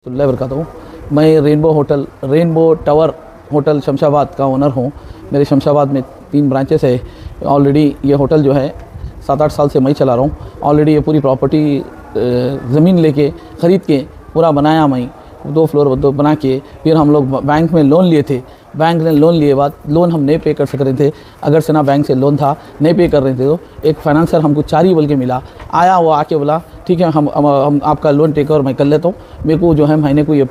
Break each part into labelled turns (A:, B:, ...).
A: बरकात हूँ। मैं rainbow tower hotel Shamshabad का ओनर हूँ। मेरे शमशाबाद में 3 ब्रांचेस है। ऑलरेडी ये होटल जो है 7-8 साल से मैं चला रहा हूँ। ऑलरेडी ये पूरी प्रॉपर्टी ज़मीन लेके ख़रीद के पूरा बनाया मैं, 2 फ्लोर बना के फिर हम लोग बैंक में लोन लिए थे। बैंक ने लोन लिए बाद लोन हम नहीं पे कर सक रहे थे, अगर से ना बैंक से लोन था नहीं पे कर रहे थे। तो एक फाइनेंसर हमको 4 ही बोल के मिला, आया वो आके बोला ठीक है हम आपका लोन टेक ओवर मैं कर लेता हूँ, मेरे को जो है महीने को ये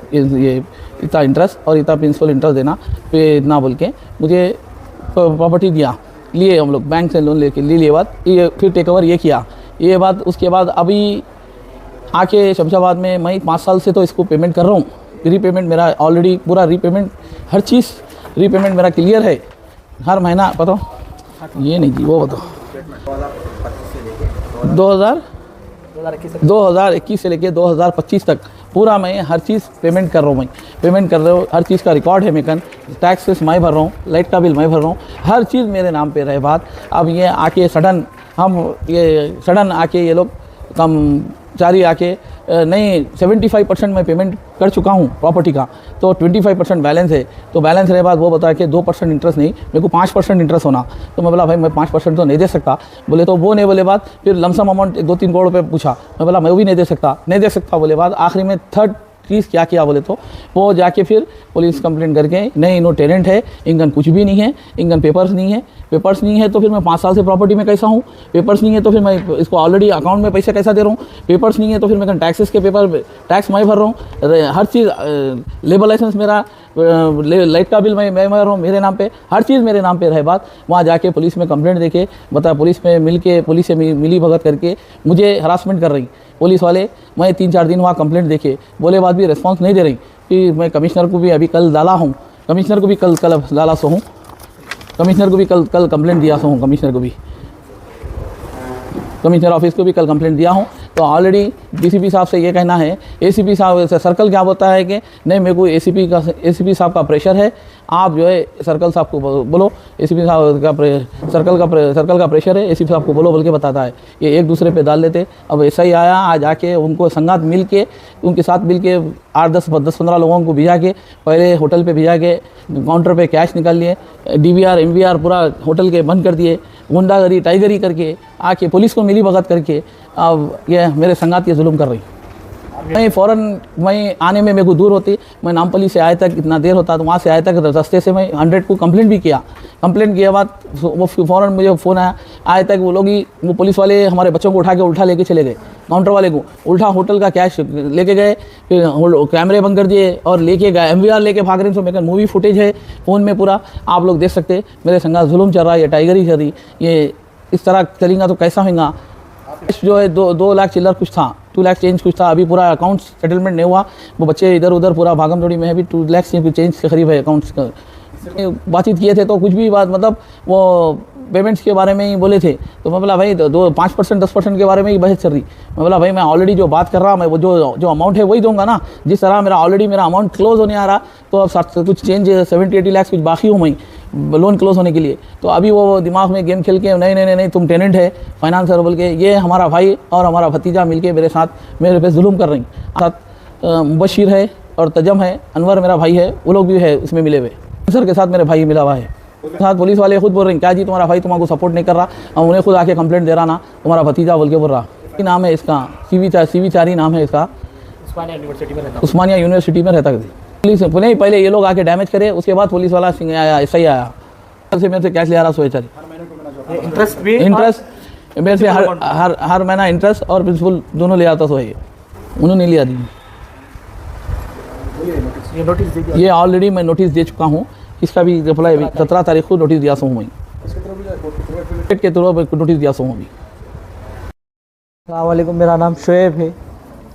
A: इतना इंटरेस्ट और इतना प्रिंसिपल इंटरेस्ट देना पे इतना बोल के मुझे प्रॉपर्टी दिया। लिए हम लोग बैंक से लोन लेके लिए बाद ये फिर टेक ओवर ये किया। ये बात उसके बाद अभी आके शमशाबाद में मैं 5 साल से तो इसको पेमेंट कर रहा हूँ। रीपेमेंट मेरा ऑलरेडी पूरा रीपेमेंट हर चीज़ रीपेमेंट मेरा क्लियर है। हर महीना बताओ ये नहीं जी वो बताओ 2021 से लेके 2025 तक पूरा मैं हर चीज़ पेमेंट कर रहा हूँ। हर चीज़ का रिकॉर्ड है। मैं टैक्सेस मैं भर रहा हूँ, लाइट का बिल मैं भर रहा हूँ, हर चीज़ मेरे नाम पे रहे बात। अब ये आके सडन आके ये लोग कर्मचारी आके नहीं 75% मैं पेमेंट कर चुका हूँ प्रॉपर्टी का, तो 25% बैलेंस है। तो बैलेंस रहे बाद वो बता के 2% इंटरेस्ट नहीं, मेरे को 5% इंटरेस्ट होना। तो मैं बोला भाई मैं 5% तो नहीं दे सकता। बोले तो वो नहीं बोले बात। फिर लमसम अमाउंट 2-3 करोड़ रुपये पूछा। मैं बोला मैं वो भी नहीं दे सकता बोले बाद। आखिरी में थर्ड चीज़ क्या किया बोले तो वो जाके फिर पुलिस कंप्लेंट करके नहीं इनो टेनेंट है, इनकन कुछ भी नहीं है, इनकन पेपर्स नहीं है। तो फिर मैं 5 साल से प्रॉपर्टी में कैसा हूँ? पेपर्स नहीं है तो फिर मैं इसको ऑलरेडी अकाउंट में पैसे कैसा दे रहा हूँ? पेपर्स नहीं है तो फिर मैं टैक्सेस के पेपर टैक्स मैं भर रहा हूँ। हर चीज़ लेबर लाइसेंस मेरा, लाइट का बिल मैं भर रहा हूँ मेरे नाम पे, हर चीज़ मेरे नाम पे रहे बात। वहाँ जाके पुलिस में कंप्लेंट देके बता पुलिस से मिली भगत करके मुझे हरासमेंट कर रही पुलिस वाले। मैं 3-4 दिन वहाँ कंप्लेंट देखे बोले बाद भी रिस्पांस नहीं दे रही। फिर मैं कमिश्नर को भी अभी कल डाला हूँ, कमिश्नर को भी कल डाला सो हूँ, कमिश्नर को भी कल कंप्लेंट दिया सो हूँ, कमिश्नर ऑफिस को भी कल कंप्लेंट दिया हूँ। तो ऑलरेडी डीसीपी साहब से ये कहना है, एसीपी साहब से सर्कल क्या बोलता है कि नहीं मेरे को एसीपी साहब का प्रेशर है, आप जो है सर्कल साहब को बोलो, एसीपी साहब का सर्कल का प्रेशर है, एसीपी साहब को बोल के बताता है। ये एक दूसरे पे डाल लेते। अब ऐसा ही आया, आज आके उनको संगात मिल के उनके साथ मिल के 8-10-15 लोगों को भिजा के पहले होटल पे भिजा के काउंटर पे कैश निकाल लिए, DVR MVR पूरा होटल के बंद कर दिए, गुंडागरी टाइगरी करके आके पुलिस को मिली भगत करके अब ये मेरे संगात ये जुल्म कर रही। मैं आने में मेरे को दूर होती, मैं नामपल्ली से आए तक इतना देर होता, तो वहाँ से आए तक रास्ते से मैं 100 को कंप्लेंट भी किया। कंप्लेंट किया बाद वो फ़ौरन मुझे फ़ोन आए तक वो लोग ही वो पुलिस वाले हमारे बच्चों को उल्टा लेके चले गए, काउंटर वाले को उल्टा होटल का कैश लेके गए, फिर कैमरे बंद कर दिए और लेके गए, MVR लेके भाग रहे हैं। तो मेरे मूवी फुटेज है फ़ोन में पूरा, आप लोग देख सकते। मेरे संगात जुल्म चल रहा है, ये टाइगरी चल रही, ये इस तरह चलेगा तो कैसा होगा? जो है 2 लाख चिल्लर कुछ था, 2 लाख चेंज कुछ था। अभी पूरा अकाउंट सेटलमेंट नहीं हुआ, वो बच्चे इधर उधर पूरा भागम दौड़ी में है। अभी 2 लाख चेंज के करीब है अकाउंट्स का। बातचीत किए थे तो कुछ भी बात मतलब वो पेमेंट्स के बारे में ही बोले थे। तो मैं बोला भाई 5% 10% के बारे में ही बहस चल रही। मैं बोला भाई मैं ऑलरेडी जो बात कर रहा मैं वो जो अमाउंट है वही दूंगा ना। जिस तरह मेरा अमाउंट क्लोज होने आ रहा, तो अब कुछ चेंज 70-80 लाख कुछ बाकी हूँ मैं लोन क्लोज होने के लिए। तो अभी वो दिमाग में गेम खेल के नहीं तुम टेनेंट है फाइनेंसर बोल के, ये हमारा भाई और हमारा भतीजा मिलके मेरे पे जुल्म कर रही। साथ मुबशीर है और तजम है, अनवर मेरा भाई है, वो लोग भी है उसमें मिले हुए। सर के साथ मेरा भाई मिला हुआ है। साथ पुलिस वाले खुद बोल रहे हैं क्या जी तुम्हारा भाई तुम्हारा सपोर्ट नहीं कर रहा, हम उन्हें खुद आके कंप्लेंट दे रहा ना, तुम्हारा भतीजा बोल के बोल रहा। नाम है इसका CV चारी नाम है इसका, उस्मानिया यूनिवर्सिटी में रहता है। पुलिस पहले ये लोग आके डैमेज करे, उसके बाद पुलिस वाला ऐसा ही आया से मेरे से कैश ले आ रहा सोचारी इंटरेस्ट मेरे से हर महीना इंटरेस्ट और प्रिंसिपल दोनों ले आता सो है, उन्होंने लिया दी। ये ऑलरेडी मैं नोटिस दे चुका हूँ, इसका भी रिप्लाई 17 तारीख को नोटिस दिया सो हूँ, के थ्रू नोटिस दिया सो हूँ। अभी
B: अस्सलामुअलैकुम, मेरा नाम शुएब है।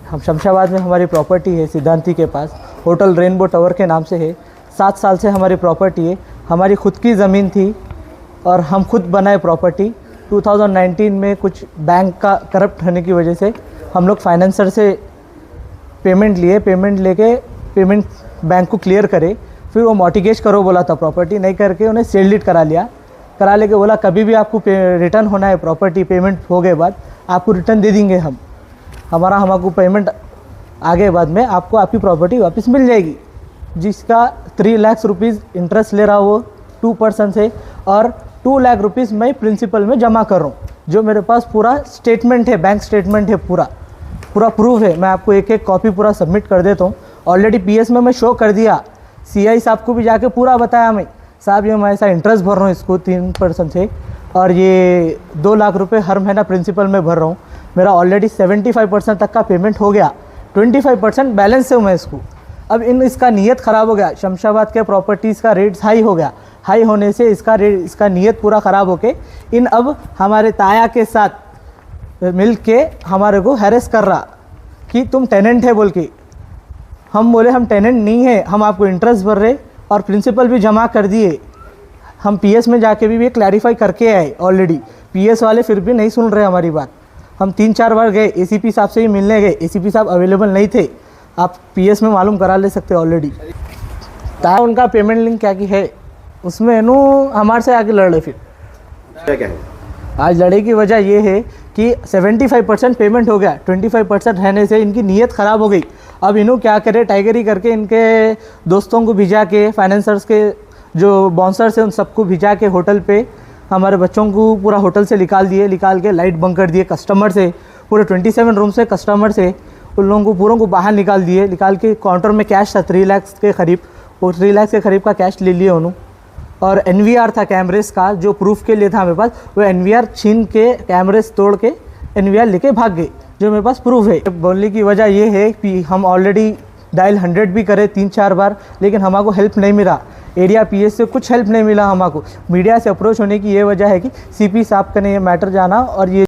B: हम शमशाबाद में हमारी प्रॉपर्टी है सिद्धांती के पास, होटल रेनबो टावर के नाम से है। 7 साल से हमारी प्रॉपर्टी है, हमारी खुद की ज़मीन थी और हम खुद बनाए प्रॉपर्टी। 2019 में कुछ बैंक का करप्ट होने की वजह से हम लोग फाइनेंसर से पेमेंट लेके पेमेंट बैंक को क्लियर करे। फिर वो मॉर्टिगेज करो बोला था, प्रॉपर्टी नहीं करके उन्हें सेल डीड करा लेके बोला कभी भी आपको रिटर्न होना है प्रॉपर्टी, पेमेंट हो गए बाद आपको रिटर्न दे देंगे हम। हमको पेमेंट आगे बाद में आपको आपकी प्रॉपर्टी वापस मिल जाएगी, जिसका 3 लाख रुपीज़ इंटरेस्ट ले रहा हो 2% से, और 2 लाख रुपीज़ मैं प्रिंसिपल में जमा कर रहा हूँ, जो मेरे पास पूरा स्टेटमेंट है, बैंक स्टेटमेंट है, पूरा प्रूफ है। मैं आपको एक एक कॉपी पूरा सबमिट कर देता हूँ। ऑलरेडी पीएस में मैं शो कर दिया, सीआई साहब को भी जाके पूरा बताया मैं, साहब ये मैं ऐसा इंटरेस्ट भर रहा हूँ इसको 3% से, और ये 2 लाख रुपए हर महीना प्रिंसिपल में भर रहा हूँ। मेरा ऑलरेडी 75% तक का पेमेंट हो गया, 25% बैलेंस से हूँ मैं इसको। अब इसका नीयत ख़राब हो गया, शमशाबाद के प्रॉपर्टीज़ का रेट्स हाई हो गया, हाई होने से इसका नीयत पूरा ख़राब होके अब हमारे ताया के साथ मिल के हमारे को हैरेस कर रहा कि तुम टेनेंट है बोल के। हम बोले हम टेनेंट नहीं है, हम आपको इंटरेस्ट भर रहे और प्रिंसिपल भी जमा कर दिए। हम पीएस में जाके भी ये क्लैरिफाई करके आए ऑलरेडी, पीएस वाले फिर भी नहीं सुन रहे हमारी बात। हम 3-4 बार गए, एसीपी साहब से ही मिलने गए, एसीपी साहब अवेलेबल नहीं थे, आप पीएस में मालूम करा ले सकते ऑलरेडी। ताया उनका पेमेंट लिंक क्या की है उसमें हमारे से आके लड़ रहे। फिर
C: क्या है
B: आज लड़ाई की वजह ये है कि 75% पेमेंट हो गया, 25% रहने से इनकी नीयत ख़राब हो गई। अब इन्हों क्या करे, टाइगरी करके इनके दोस्तों को भिजा के, फाइनेंसर्स के जो बाउंसर्स हैं उन सबको भिजा के होटल पे हमारे बच्चों को पूरा होटल से निकाल के लाइट बंद कर दिए। कस्टमर से पूरे 27 रूम से कस्टमर से उन लोगों को पूरों को बाहर निकाल के काउंटर में कैश था 3 लाख के करीब, वो 3 लाख के करीब का कैश ले लिए उन्होंने। और एनवीआर था कैमरेस का, जो प्रूफ के लिए था मेरे पास, वो एनवीआर छीन के कैमरेस तोड़ के एनवीआर लेके भाग गए, जो मेरे पास प्रूफ है। बोलने की वजह ये है कि हम ऑलरेडी डायल 100 भी करे 3-4 बार, लेकिन हमारे हेल्प नहीं मिला। एरिया पीएस से कुछ हेल्प नहीं मिला हमारे। मीडिया से अप्रोच होने की ये वजह है कि सीपी साहब का ने ये मैटर जाना और ये